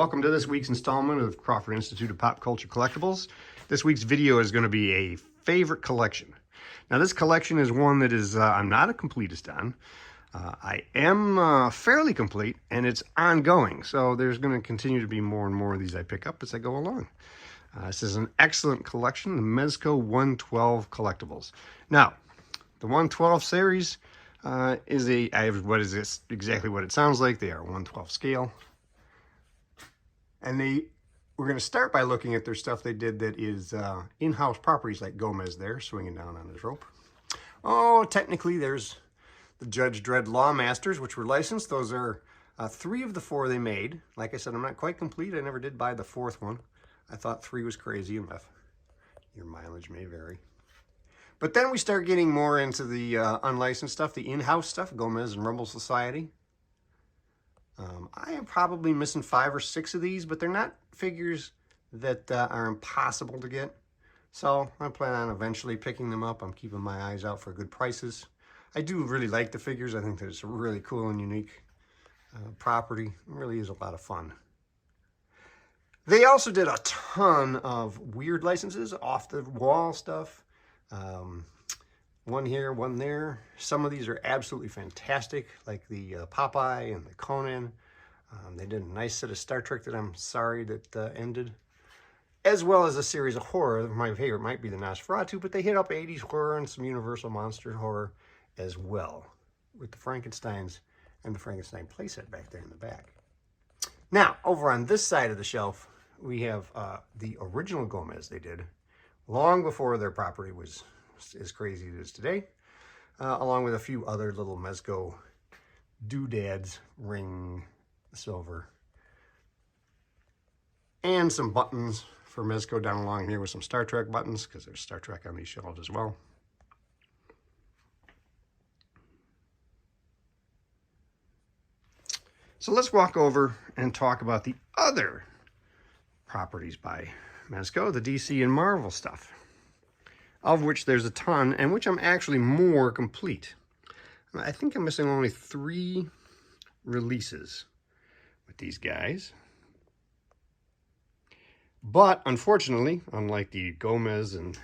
Welcome to this week's installment of Crawford Institute of Pop Culture Collectibles. This week's video is going to be a favorite collection. Now this collection is one that is, I'm not a completist on. I am fairly complete and it's ongoing. So there's going to continue to be more and more of these I pick up as I go along. This is an excellent collection, the Mezco 112 collectibles. Now, the 112 series what is this? Exactly what it sounds like. They are 112 scale. And we're going to start by looking at their stuff they did that is in-house properties, like Gomez there, swinging down on his rope. Oh, technically there's the Judge Dredd Lawmasters, which were licensed. Those are 3 of the 4 they made. Like I said, I'm not quite complete. I never did buy the 4th one. I thought 3 was crazy enough. Your mileage may vary. But then we start getting more into the unlicensed stuff, the in-house stuff, Gomez and Rumble Society. I am probably missing 5 or 6 of these, but they're not figures that are impossible to get. So I plan on eventually picking them up. I'm keeping my eyes out for good prices. I do really like the figures. I think that it's a really cool and unique property. It really is a lot of fun. They also did a ton of weird licenses, off-the-wall stuff. One here, one there. Some of these are absolutely fantastic, like the Popeye and the Conan. They did a nice set of Star Trek that I'm sorry that ended, as well as a series of horror. My favorite might be the Nosferatu, but they hit up 80s horror and some Universal Monster horror as well, with the Frankensteins and the Frankenstein playset back there in the back. Now, over on this side of the shelf, we have the original Gomez they did, long before their property was as crazy as it is today, along with a few other little Mezco doodads, ring, silver, and some buttons for Mezco down along here with some Star Trek buttons, because there's Star Trek on these shelves as well. So let's walk over and talk about the other properties by Mezco, the DC and Marvel stuff, of which there's a ton, and which I'm actually more complete. I think I'm missing only 3 releases with these guys. But unfortunately, unlike the Gomez and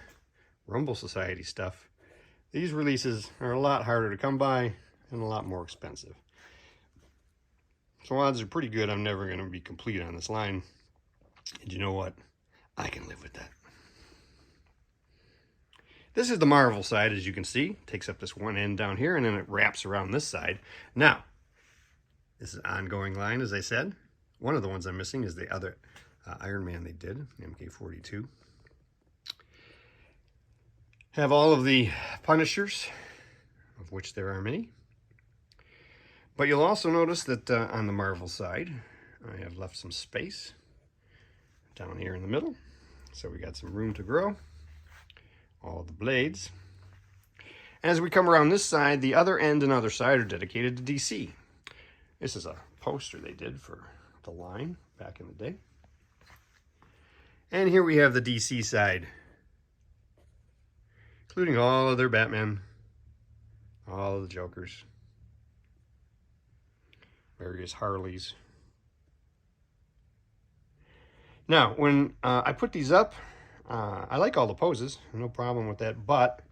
Rumble Society stuff, these releases are a lot harder to come by and a lot more expensive. So odds are pretty good I'm never going to be complete on this line. And you know what? I can live with that. This is the Marvel side, as you can see. It takes up this one end down here, and then it wraps around this side. Now, this is an ongoing line, as I said. One of the ones I'm missing is the other Iron Man they did, MK42. Have all of the Punishers, of which there are many. But you'll also notice that on the Marvel side, I have left some space down here in the middle. So we got some room to grow. All of the blades. As we come around this side, the other end and other side are dedicated to DC. This is a poster they did for the line back in the day. And here we have the DC side, including all of their Batman, all of the Jokers, various Harleys. Now, when I put these up, I like all the poses, no problem with that, but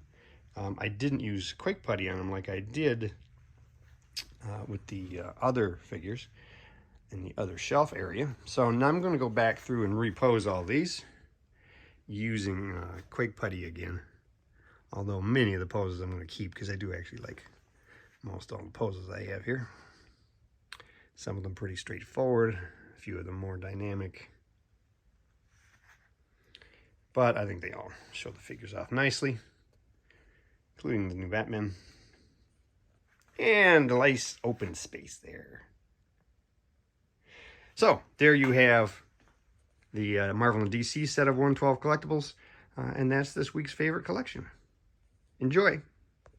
I didn't use Quake Putty on them like I did with the other figures in the other shelf area. So now I'm going to go back through and repose all these using Quake Putty again. Although many of the poses I'm going to keep because I do actually like most all the poses I have here. Some of them pretty straightforward, a few of them more dynamic. But I think they all show the figures off nicely, including the new Batman. And a nice open space there. So, there you have the Marvel and DC set of 112 collectibles. And that's this week's favorite collection. Enjoy!